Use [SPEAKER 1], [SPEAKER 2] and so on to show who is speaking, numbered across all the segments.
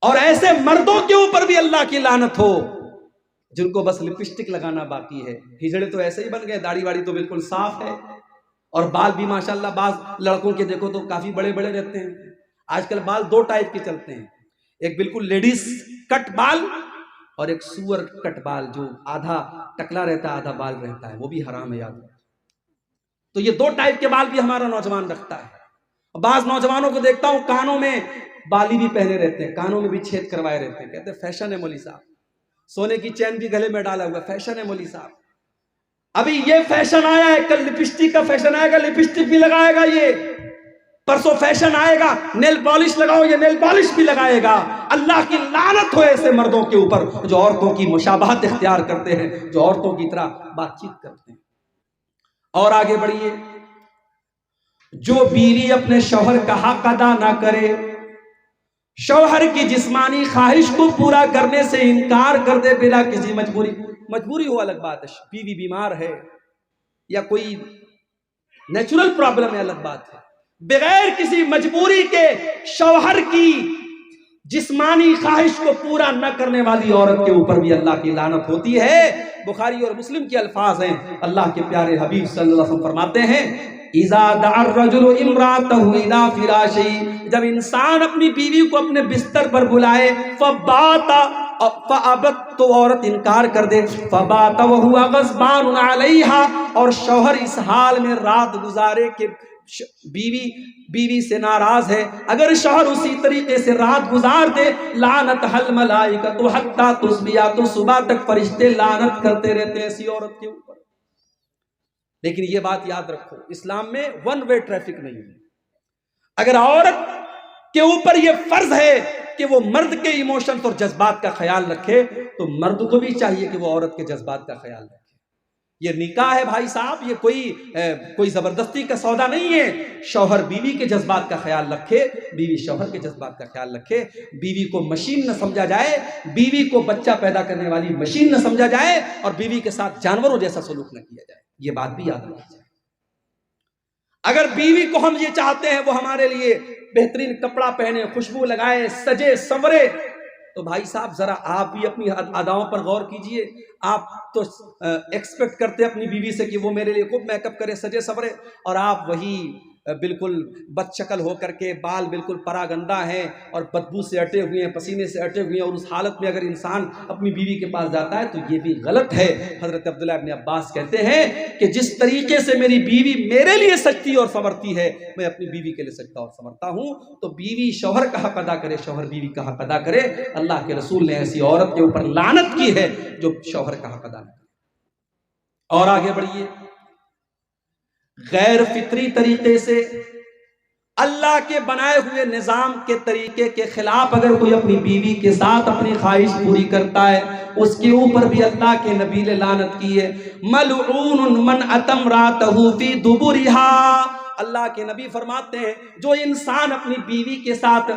[SPEAKER 1] اور ایسے مردوں کے اوپر بھی اللہ کی لعنت ہو جن کو بس لپسٹک لگانا باقی ہے. ہجڑے تو ایسے ہی بن گئے, داڑھی واڑی تو بالکل صاف ہے, اور بال بھی ماشاءاللہ بعض لڑکوں کے دیکھو تو کافی بڑے بڑے رہتے ہیں. آج کل بال دو ٹائپ کے چلتے ہیں, ایک بالکل لیڈیز کٹ بال اور ایک سور کٹ بال جو آدھا ٹکلا رہتا ہے آدھا بال رہتا ہے, وہ بھی حرام ہے یاد. تو یہ دو ٹائپ کے بال بھی ہمارا نوجوان رکھتا ہے. بعض نوجوانوں کو دیکھتا ہوں کانوں میں بالی بھی پہنے رہتے ہیں, کانوں میں بھی چھید کروائے رہتے ہیں, کہتے ہیں فیشن ہے مولوی صاحب. سونے کی چین بھی گلے میں ڈالا ہوا, فیشن ہے مولوی صاحب. ابھی یہ فیشن آیا ہے, کل لپسٹک کا فیشن آئے گا, لپسٹک بھی لگائے گا یہ. پرسوں فیشن آئے گا نیل پالش لگاؤ, یہ نیل پالش بھی لگائے گا. اللہ کی لعنت ہو ایسے مردوں کے اوپر جو عورتوں کی مشابہت اختیار کرتے ہیں, جو عورتوں کی طرح بات چیت کرتے ہیں. اور آگے بڑھیے. جو بیوی اپنے شوہر کا حق ادا نہ کرے, شوہر کی جسمانی خواہش کو پورا کرنے سے انکار کر دے بلا کسی مجبوری ہو الگ بات ہے, بیوی بیمار ہے یا کوئی نیچرل پرابلم ہے الگ بات ہے, بغیر کسی مجبوری کے شوہر کی جسمانی خواہش کو پورا نہ کرنے والی عورت کے اوپر بھی اللہ کی لعنت ہوتی ہے. بخاری اور مسلم کے الفاظ ہیں, اللہ کے پیارے حبیب صلی اللہ علیہ وسلم فرماتے ہیں اذا دعا الرجل امرأته الى فراشه, جب انسان اپنی بیوی کو اپنے بستر پر بلائے, فبات فابت, تو عورت انکار کر دے, فبات وهو غضبان علیہا, اور شوہر اس حال میں رات گزارے کہ بیوی سے ناراض ہے. اگر شوہر اسی طریقے سے رات گزار دے, لعنت حل ملائکۃ حتی تصبح, تو صبح تک فرشتے لعنت کرتے رہتے ہیں ایسی عورت کے اوپر. لیکن یہ بات یاد رکھو, اسلام میں ون وے ٹریفک نہیں ہے. اگر عورت کے اوپر یہ فرض ہے کہ وہ مرد کے ایموشنز اور جذبات کا خیال رکھے, تو مرد کو بھی چاہیے کہ وہ عورت کے جذبات کا خیال رکھے. یہ نکاح ہے بھائی صاحب, یہ کوئی زبردستی کا سودا نہیں ہے. شوہر بیوی کے جذبات کا خیال رکھے, بیوی شوہر کے جذبات کا خیال رکھے. بیوی کو مشین نہ سمجھا جائے, بیوی کو بچہ پیدا کرنے والی مشین نہ سمجھا جائے, اور بیوی کے ساتھ جانوروں جیسا سلوک نہ کیا جائے. یہ بات بھی یاد رکھی جائے. اگر بیوی کو ہم یہ چاہتے ہیں وہ ہمارے لیے بہترین کپڑا پہنے, خوشبو لگائے, سجے سنورے, تو بھائی صاحب ذرا آپ بھی اپنی اداؤں پر غور کیجئے. آپ تو ایکسپیکٹ کرتے اپنی بیوی سے کہ وہ میرے لیے خوب میک اپ کرے, سجے سنورے, اور آپ وہی بالکل بد شکل ہو کر کے, بال بالکل پراگندہ ہیں اور بدبو سے اٹے ہوئے ہیں, پسینے سے اٹے ہوئے ہیں, اور اس حالت میں اگر انسان اپنی بیوی کے پاس جاتا ہے تو یہ بھی غلط ہے. حضرت عبداللہ ابن عباس کہتے ہیں کہ جس طریقے سے میری بیوی میرے لیے سجتی اور سنورتی ہے, میں اپنی بیوی کے لیے سجتا اور سنورتا ہوں. تو بیوی شوہر کا حق ادا کرے, شوہر بیوی کا حق ادا کرے. اللہ کے رسول نے ایسی عورت کے اوپر لعنت کی ہے جو شوہر کا حق ادا کرے. اور آگے بڑھیے. غیر فطری طریقے سے اللہ کے بنائے ہوئے نظام کے طریقے کے خلاف اگر کوئی اپنی بیوی کے ساتھ اپنی خواہش پوری کرتا ہے, اس کے اوپر بھی اللہ کے نبی نے لعنت کی ہے. ملعون من اتى امرأته فی دبرها, اللہ کے نبی فرماتے ہیں جو انسان اپنی بیوی کے ساتھ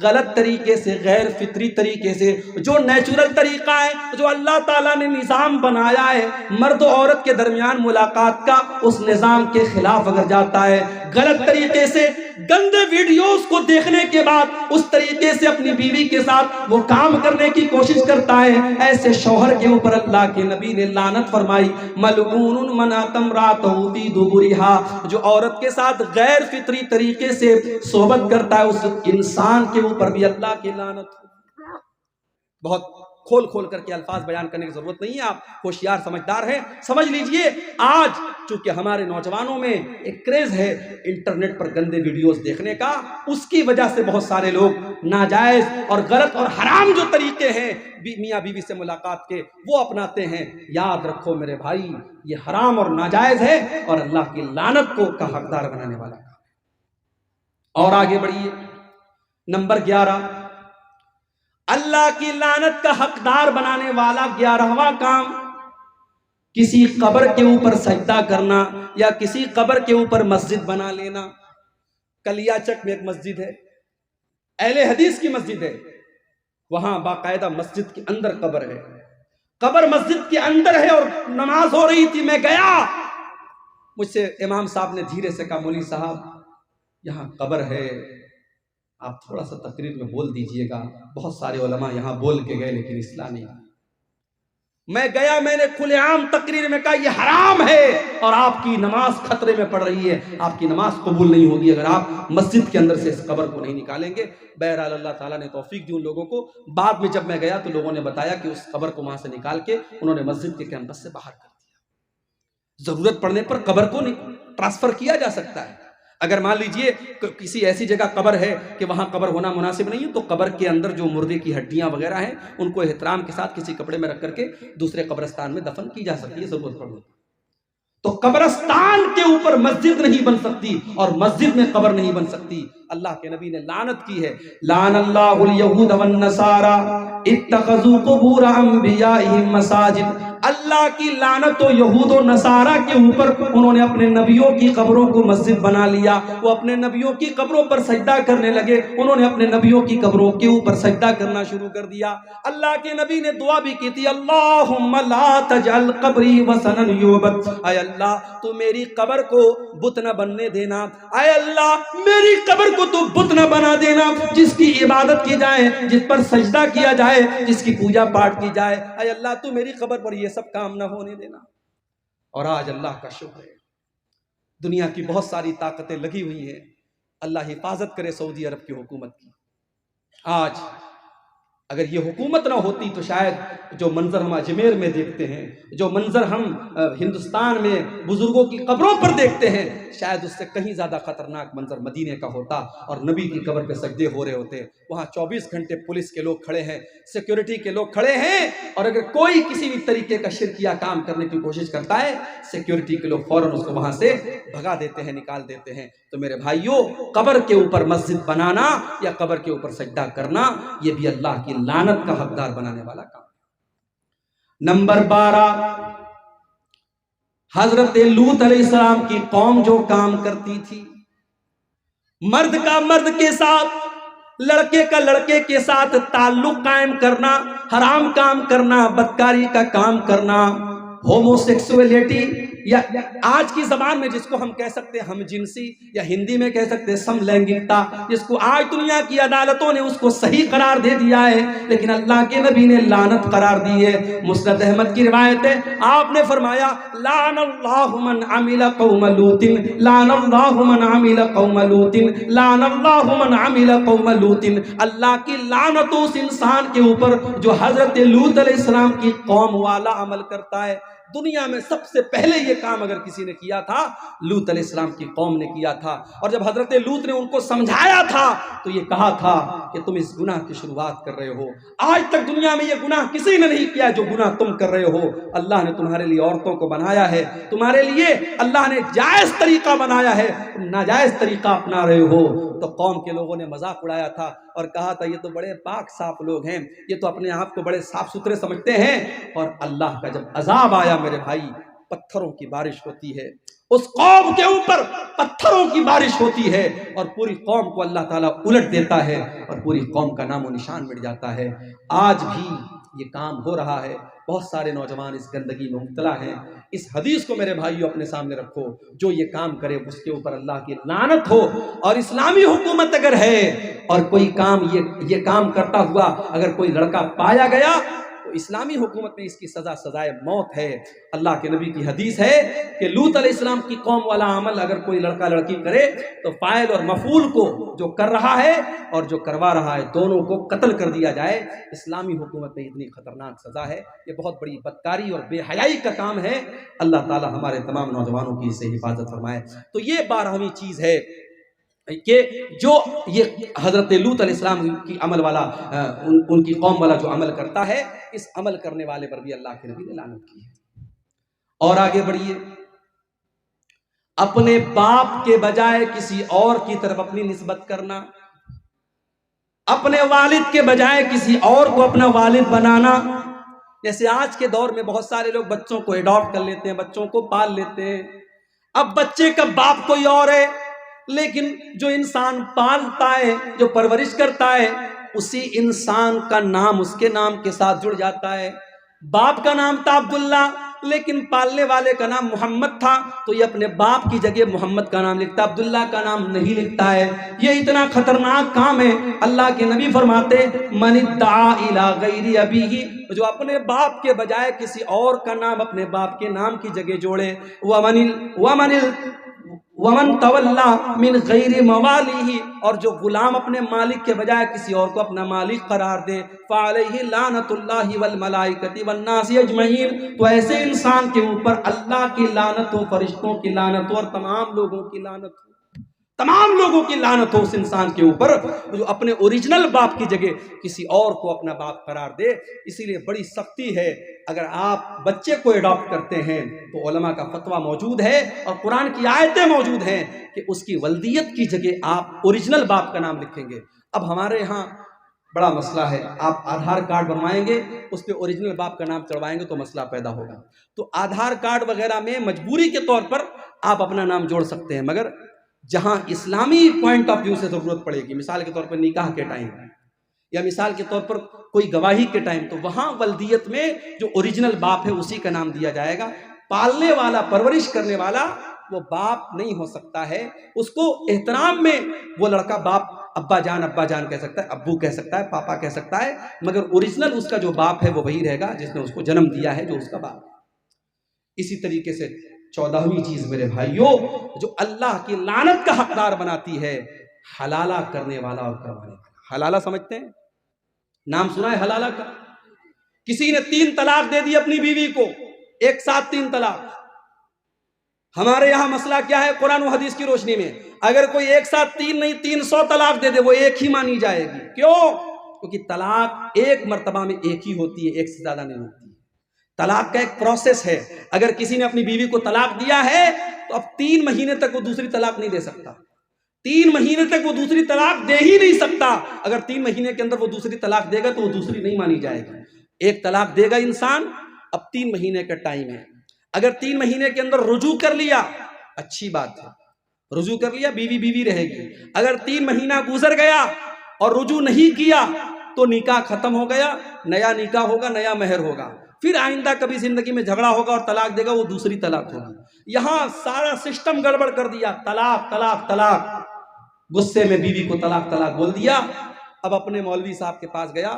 [SPEAKER 1] غلط طریقے سے, غیر فطری طریقے سے, جو نیچرل طریقہ ہے, جو اللہ تعالیٰ نے نظام بنایا ہے مرد و عورت کے درمیان ملاقات کا, اس نظام کے خلاف اگر جاتا ہے, غلط طریقے سے گندے ویڈیوز کو دیکھنے کے بعد اس طریقے سے اپنی بیوی کے ساتھ وہ کام کرنے کی کوشش کرتا ہے, ایسے شوہر کے اوپر اللہ کے نبی نے لعنت فرمائی. ملعون من اتى امرأته فی دبرها, جو عورت کے ساتھ غیر فطری طریقے سے صحبت کرتا ہے, اس انسان کے اوپر بھی اللہ کی لعنت. بہت کھول کھول کر کے الفاظ بیان کرنے کی ضرورت نہیں ہے, آپ ہوشیار سمجھدار ہیں, سمجھ لیجئے. آج چونکہ ہمارے نوجوانوں میں ایک کریز ہے انٹرنیٹ پر گندے ویڈیوز دیکھنے کا, اس کی وجہ سے بہت سارے لوگ ناجائز اور غلط اور حرام جو طریقے ہیں میاں بیوی سے ملاقات کے وہ اپناتے ہیں. یاد رکھو میرے بھائی, یہ حرام اور ناجائز ہے اور اللہ کی لعنت کو کا حقدار بنانے والا. اور آگے بڑھیے. نمبر 11, اللہ کی لعنت کا حقدار بنانے والا 11واں کام, کسی قبر کے اوپر سجدہ کرنا یا کسی قبر کے اوپر مسجد بنا لینا. کلیا چک میں ایک مسجد ہے, اہل حدیث کی مسجد ہے, وہاں باقاعدہ مسجد کے اندر قبر ہے, قبر مسجد کے اندر ہے, اور نماز ہو رہی تھی, میں گیا, مجھ سے امام صاحب نے دھیرے سے کہا مولوی صاحب یہاں قبر ہے, آپ تھوڑا سا تقریر میں بول دیجئے گا. بہت سارے علماء یہاں بول کے گئے لیکن اصلاح نہیں. میں گیا, میں نے کھلے عام تقریر میں کہا یہ حرام ہے اور آپ کی نماز خطرے میں پڑ رہی ہے, آپ کی نماز قبول نہیں ہوگی اگر آپ مسجد کے اندر سے اس قبر کو نہیں نکالیں گے. بہرحال اللہ تعالیٰ نے توفیق دی ان لوگوں کو. بعد میں جب میں گیا تو لوگوں نے بتایا کہ اس قبر کو وہاں سے نکال کے انہوں نے مسجد کے کیمپس سے باہر کر دیا. ضرورت پڑنے پر قبر کو ٹرانسفر کیا جا سکتا ہے. اگر مان لیجئے کسی ایسی جگہ قبر ہے کہ وہاں قبر ہونا مناسب نہیں ہے تو قبر کے اندر جو مردے کی ہڈیاں وغیرہ ہیں ان کو احترام کے ساتھ کسی کپڑے میں رکھ کر کے دوسرے قبرستان میں دفن کی جا سکتی ہے ضرورت پڑنے. تو قبرستان کے اوپر مسجد نہیں بن سکتی اور مسجد میں قبر نہیں بن سکتی. اللہ کے نبی نے لعنت کی ہے. لعن اللہ الیہود والنصارى اتخذوا قبور انبیائہم مساجد. اللہ کی لعنت و یہود و نصارہ کے اوپر, انہوں نے اپنے نبیوں کی قبروں کو مسجد بنا لیا. وہ اپنے نبیوں کی قبروں پر سجدہ کرنے لگے, انہوں نے اپنے نبیوں کی قبروں کے اوپر سجدہ کرنا شروع کر دیا. اللہ کے نبی نے دعا بھی کی تھی, اللہم لا تجعل قبری وثنا یعبد. اے اللہ تو میری قبر کو بت نہ بننے دینا, اے اللہ میری قبر کو تو بت نہ بنا دینا جس کی عبادت کی جائے, جس پر سجدہ کیا جائے, جس کی پوجا پاٹ کی جائے. اے اللہ تو میری قبر پر یہ سب کام نہ ہونے دینا. اور آج اللہ کا شکر ہے دنیا کی بہت ساری طاقتیں لگی ہوئی ہیں. اللہ حفاظت کرے سعودی عرب کی حکومت کی. آج اگر یہ حکومت نہ ہوتی تو شاید جو منظر ہم اجمیر میں دیکھتے ہیں, جو منظر ہم ہندوستان میں بزرگوں کی قبروں پر دیکھتے ہیں, شاید اس سے کہیں زیادہ خطرناک منظر مدینے کا ہوتا اور نبی کی قبر پہ سجدے ہو رہے ہوتے. وہاں 24 گھنٹے پولیس کے لوگ کھڑے ہیں, سیکیورٹی کے لوگ کھڑے ہیں, اور اگر کوئی کسی بھی طریقے کا شرکیہ کام کرنے کی کوشش کرتا ہے سیکیورٹی کے لوگ فوراً اس کو وہاں سے بھگا دیتے ہیں, نکال دیتے ہیں. تو میرے بھائیوں, قبر کے اوپر مسجد بنانا یا قبر کے اوپر سجدہ کرنا یہ بھی اللہ کی لعنت کا حقدار بنانے والا کام. نمبر 12, حضرت لوط علیہ السلام کی قوم جو کام کرتی تھی, مرد کا مرد کے ساتھ, لڑکے کا لڑکے کے ساتھ تعلق قائم کرنا, حرام کام کرنا, بدکاری کا کام کرنا, ہومو سیکسولیٹی, یا آج کی زبان میں جس کو ہم کہہ سکتے ہیں ہم جنسی, یا ہندی میں کہہ سکتے ہیں سم لینگنگتا, جس کو آج دنیا کی عدالتوں نے اس کو صحیح قرار دے دیا ہے لیکن اللہ کے نبی نے لعنت قرار دی ہے. مسند احمد کی روایت ہے, آپ نے فرمایا لعن اللہ من عمل قوم لوط, لعن اللہ من عمل قوم لوط, لعن اللہ من عمل قوم لوط. اللہ کی لعنت اس انسان کے اوپر جو حضرت لوط علیہ السلام کی قوم والا عمل کرتا ہے. دنیا میں سب سے پہلے یہ کام اگر کسی نے کیا تھا لوط علیہ السلام کی قوم نے کیا تھا. اور جب حضرت لوط نے ان کو سمجھایا تھا تو یہ کہا تھا کہ تم اس گناہ کی شروعات کر رہے ہو. آج تک دنیا میں یہ گناہ کسی نے نہیں کیا جو گناہ تم کر رہے ہو. اللہ نے تمہارے لیے عورتوں کو بنایا ہے, تمہارے لیے اللہ نے جائز طریقہ بنایا ہے, تم ناجائز طریقہ اپنا رہے ہو. تو قوم کے لوگوں نے مذاق اڑایا تھا اور کہا تھا یہ تو بڑے پاک صاف لوگ ہیں, یہ تو اپنے آپ کو بڑے صاف ستھرے سمجھتے ہیں. اور اللہ کا جب عذاب آیا میرے بھائی, پتھروں کی بارش ہوتی ہے, اس قوم کے اوپر پتھروں کی بارش ہوتی ہے اور پوری قوم کو اللہ تعالیٰ الٹ دیتا ہے اور پوری قوم کا نام و نشان مٹ جاتا ہے. آج بھی یہ کام ہو رہا ہے, بہت سارے نوجوان اس گندگی میں مبتلا ہیں. اس حدیث کو میرے بھائیوں اپنے سامنے رکھو, جو یہ کام کرے اس کے اوپر اللہ کی لعنت ہو. اور اسلامی حکومت اگر ہے اور کوئی کام یہ کام کرتا ہوا اگر کوئی لڑکا پایا گیا تو اسلامی حکومت میں اس کی سزا سزائے موت ہے. اللہ کے نبی کی حدیث ہے کہ لوط علیہ السلام کی قوم والا عمل اگر کوئی لڑکا لڑکی کرے تو فاعل اور مفعول کو, جو کر رہا ہے اور جو کروا رہا ہے, دونوں کو قتل کر دیا جائے. اسلامی حکومت میں اتنی خطرناک سزا ہے, یہ بہت بڑی بدکاری اور بے حیائی کا کام ہے. اللہ تعالی ہمارے تمام نوجوانوں کی اس سے حفاظت فرمائے. تو یہ 12ویں چیز ہے کہ جو یہ حضرت لوط علیہ السلام کی عمل والا, ان کی قوم والا جو عمل کرتا ہے, اس عمل کرنے والے پر بھی اللہ کے نبی نے لعنت کی ہے. اور آگے بڑھیے, اپنے باپ کے بجائے کسی اور کی طرف اپنی نسبت کرنا, اپنے والد کے بجائے کسی اور کو اپنا والد بنانا. جیسے آج کے دور میں بہت سارے لوگ بچوں کو اڈاپٹ کر لیتے ہیں, بچوں کو پال لیتے ہیں. اب بچے کا باپ کوئی اور ہے, لیکن جو انسان پالتا ہے, جو پرورش کرتا ہے, اسی انسان کا نام اس کے نام کے ساتھ جڑ جاتا ہے. باپ کا نام تھا عبداللہ, لیکن پالنے والے کا نام محمد تھا تو یہ اپنے باپ کی جگہ محمد کا نام لکھتا، عبداللہ کا نام نہیں لکھتا ہے۔ یہ اتنا خطرناک کام ہے۔ اللہ کے نبی فرماتے من ادعا الی غیر ابیہ، جو اپنے باپ کے بجائے کسی اور کا نام اپنے باپ کے نام کی جگہ جوڑے، ومن تولا من غیر موالیہ، اور جو غلام اپنے مالک کے بجائے کسی اور کو اپنا مالک قرار دے، فعلیہ لعنت اللہ والملائکۃ والناس اجمعین، تو ایسے انسان کے اوپر اللہ کی لعنت ہو، فرشتوں کی لعنت ہو، اور تمام لوگوں کی لعنت ہو، تمام لوگوں کی لعنت ہو اس انسان کے اوپر جو اپنے اوریجنل باپ کی جگہ کسی اور کو اپنا باپ قرار دے۔ اسی لیے بڑی سختی ہے، اگر آپ بچے کو اڈاپٹ کرتے ہیں تو علماء کا فتویٰ موجود ہے اور قرآن کی آیتیں موجود ہیں کہ اس کی ولدیت کی جگہ آپ اوریجنل باپ کا نام لکھیں گے۔ اب ہمارے ہاں بڑا مسئلہ ہے، آپ آدھار کارڈ بنوائیں گے، اس پہ اوریجنل باپ کا نام چڑھوائیں گے تو مسئلہ پیدا ہوگا۔ تو آدھار کارڈ وغیرہ میں مجبوری کے طور پر آپ اپنا نام جوڑ سکتے ہیں، مگر جہاں اسلامی پوائنٹ آف ویو سے ضرورت پڑے گی، مثال کے طور پر نکاح کے ٹائم یا مثال کے طور پر کوئی گواہی کے ٹائم، تو وہاں ولدیت میں جو اوریجنل باپ ہے اسی کا نام دیا جائے گا۔ پالنے والا، پرورش کرنے والا وہ باپ نہیں ہو سکتا ہے، اس کو احترام میں وہ لڑکا باپ ابا جان کہہ سکتا ہے، ابو کہہ سکتا ہے، پاپا کہہ سکتا ہے، مگر اوریجنل اس کا جو باپ ہے وہ وہی رہے گا جس نے اس کو جنم دیا ہے، جو اس کا باپ ہے۔ اسی طریقے سے 14ویں چیز میرے بھائیوں جو اللہ کی لعنت کا حقدار بناتی ہے، حلالہ کرنے والا اور کروانے والا۔ حلالہ سمجھتے ہیں؟ نام سنا ہے حلالہ کا؟ کسی نے 3 طلاق دے دی اپنی بیوی کو، ایک ساتھ 3 طلاق۔ ہمارے یہاں مسئلہ کیا ہے قرآن و حدیث کی روشنی میں؟ اگر کوئی ایک ساتھ 3 نہیں 300 طلاق دے دے وہ ایک ہی مانی جائے گی۔ کیوں؟ کیونکہ طلاق ایک مرتبہ میں ایک ہی ہوتی ہے، ایک سے زیادہ نہیں ہوتی۔ طلاق کا ایک پروسیس ہے، اگر کسی نے اپنی بیوی کو طلاق دیا ہے تو اب 3 مہینے تک وہ دوسری طلاق نہیں دے سکتا، 3 مہینے تک وہ دوسری طلاق دے ہی نہیں سکتا۔ اگر 3 مہینے کے اندر وہ دوسری طلاق دے گا تو وہ دوسری نہیں مانی جائے گی۔ ایک طلاق دے گا انسان، اب 3 مہینے کا ٹائم ہے، اگر 3 مہینے کے اندر رجوع کر لیا اچھی بات ہے، رجوع کر لیا بیوی رہے گی۔ اگر 3 مہینہ گزر گیا اور رجوع نہیں کیا تو نکاح ختم ہو گیا، نیا نکاح ہوگا، نیا مہر ہوگا، پھر آئندہ کبھی زندگی میں جھگڑا ہوگا اور طلاق دے گا، وہ دوسری طلاق ہوگی۔ یہاں سارا سسٹم گڑبڑ کر دیا، طلاق طلاق طلاق، غصے میں بیوی کو طلاق طلاق بول دیا۔ اب اپنے مولوی صاحب کے پاس گیا،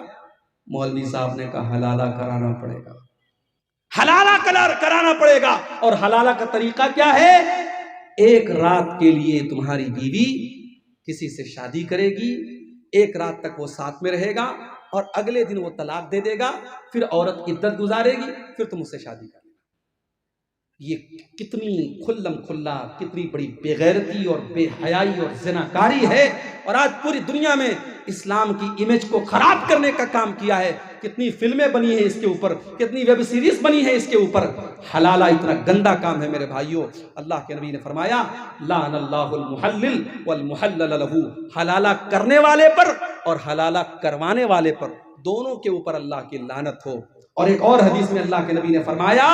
[SPEAKER 1] مولوی صاحب نے کہا حلالہ کرانا پڑے گا، حلالہ کرانا پڑے گا۔ اور حلالہ کا طریقہ کیا ہے؟ ایک رات کے لیے تمہاری بیوی کسی سے شادی کرے گی، ایک رات تک وہ ساتھ میں رہے گا اور اگلے دن وہ طلاق دے دے گا، پھر عورت عدت گزارے گی، پھر تم اس سے شادی کر لینا۔ یہ کتنی کھلم کھلا، کتنی بڑی بے غیرتی اور بے حیائی اور زناکاری ہے، اور آج پوری دنیا میں اسلام کی امیج کو خراب کرنے کا کام کیا ہے۔ کتنی فلمیں بنی ہیں اس کے اوپر، کتنی ویب سیریز بنی ہیں اس کے اوپر۔ حلالہ اتنا گندا کام ہے میرے بھائیوں۔ اللہ کے نبی نے فرمایا لعن اللہ المحلل والمحلل لہ، حلالہ کرنے والے پر اور حلالہ کروانے والے پر، دونوں کے اوپر اللہ کی لعنت ہو۔ اور ایک اور حدیث میں اللہ کے نبی نے فرمایا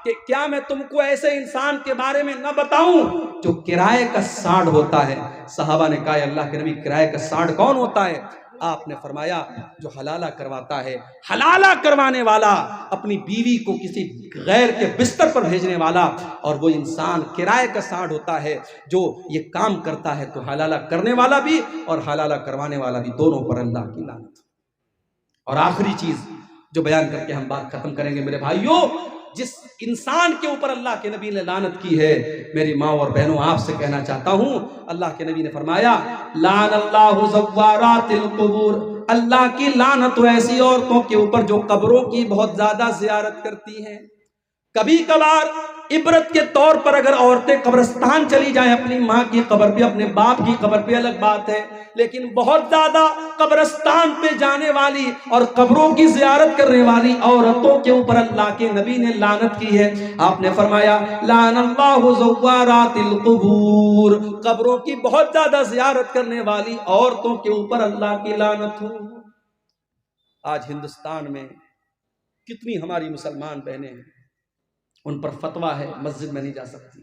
[SPEAKER 1] کہ کیا میں تم کو ایسے انسان کے بارے میں نہ بتاؤں جو کرائے کا سانڈ ہوتا ہے؟ صحابہ نے کہا اللہ کے نبی کرائے کا سانڈ کون ہوتا ہے؟ آپ نے فرمایا جو حلالہ کرواتا ہے۔ حلالہ کروانے والا اپنی بیوی کو کسی غیر کے بستر پر بھیجنے والا، اور وہ انسان کرائے کا سانڈ ہوتا ہے جو یہ کام کرتا ہے۔ تو حلالہ کرنے والا بھی اور حلالہ کروانے والا بھی، دونوں پر اللہ کی لعنت۔ اور آخری چیز جو بیان کر کے ہم بات ختم کریں گے میرے بھائیوں، جس انسان کے اوپر اللہ کے نبی نے لعنت کی ہے، میری ماں اور بہنوں آپ سے کہنا چاہتا ہوں، اللہ کے نبی نے فرمایا لعن اللہ زوارات القبور، اللہ کی لعنت ایسی عورتوں کے اوپر جو قبروں کی بہت زیادہ زیارت کرتی ہیں۔ کبھی کبھار عبرت کے طور پر اگر عورتیں قبرستان چلی جائیں، اپنی ماں کی قبر پہ، اپنے باپ کی قبر پہ، الگ بات ہے، لیکن بہت زیادہ قبرستان پہ جانے والی اور قبروں کی زیارت کرنے والی عورتوں کے اوپر اللہ کے نبی نے لعنت کی ہے۔ آپ نے فرمایا لعن اللہ زوارات القبور، قبروں کی بہت زیادہ زیارت کرنے والی عورتوں کے اوپر اللہ کی لعنت ہو۔ آج ہندوستان میں کتنی ہماری مسلمان بہنیں ہیں، ان پر فتویٰ ہے مسجد میں نہیں جا سکتی۔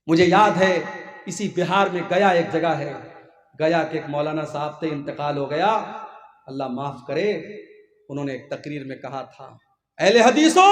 [SPEAKER 1] مجھے یاد ہے اسی بہار میں گیا ایک جگہ ہے، گیا کہ ایک مولانا صاحب تھے، انتقال ہو گیا، اللہ معاف کرے، انہوں نے ایک تقریر میں کہا تھا اہل حدیثوں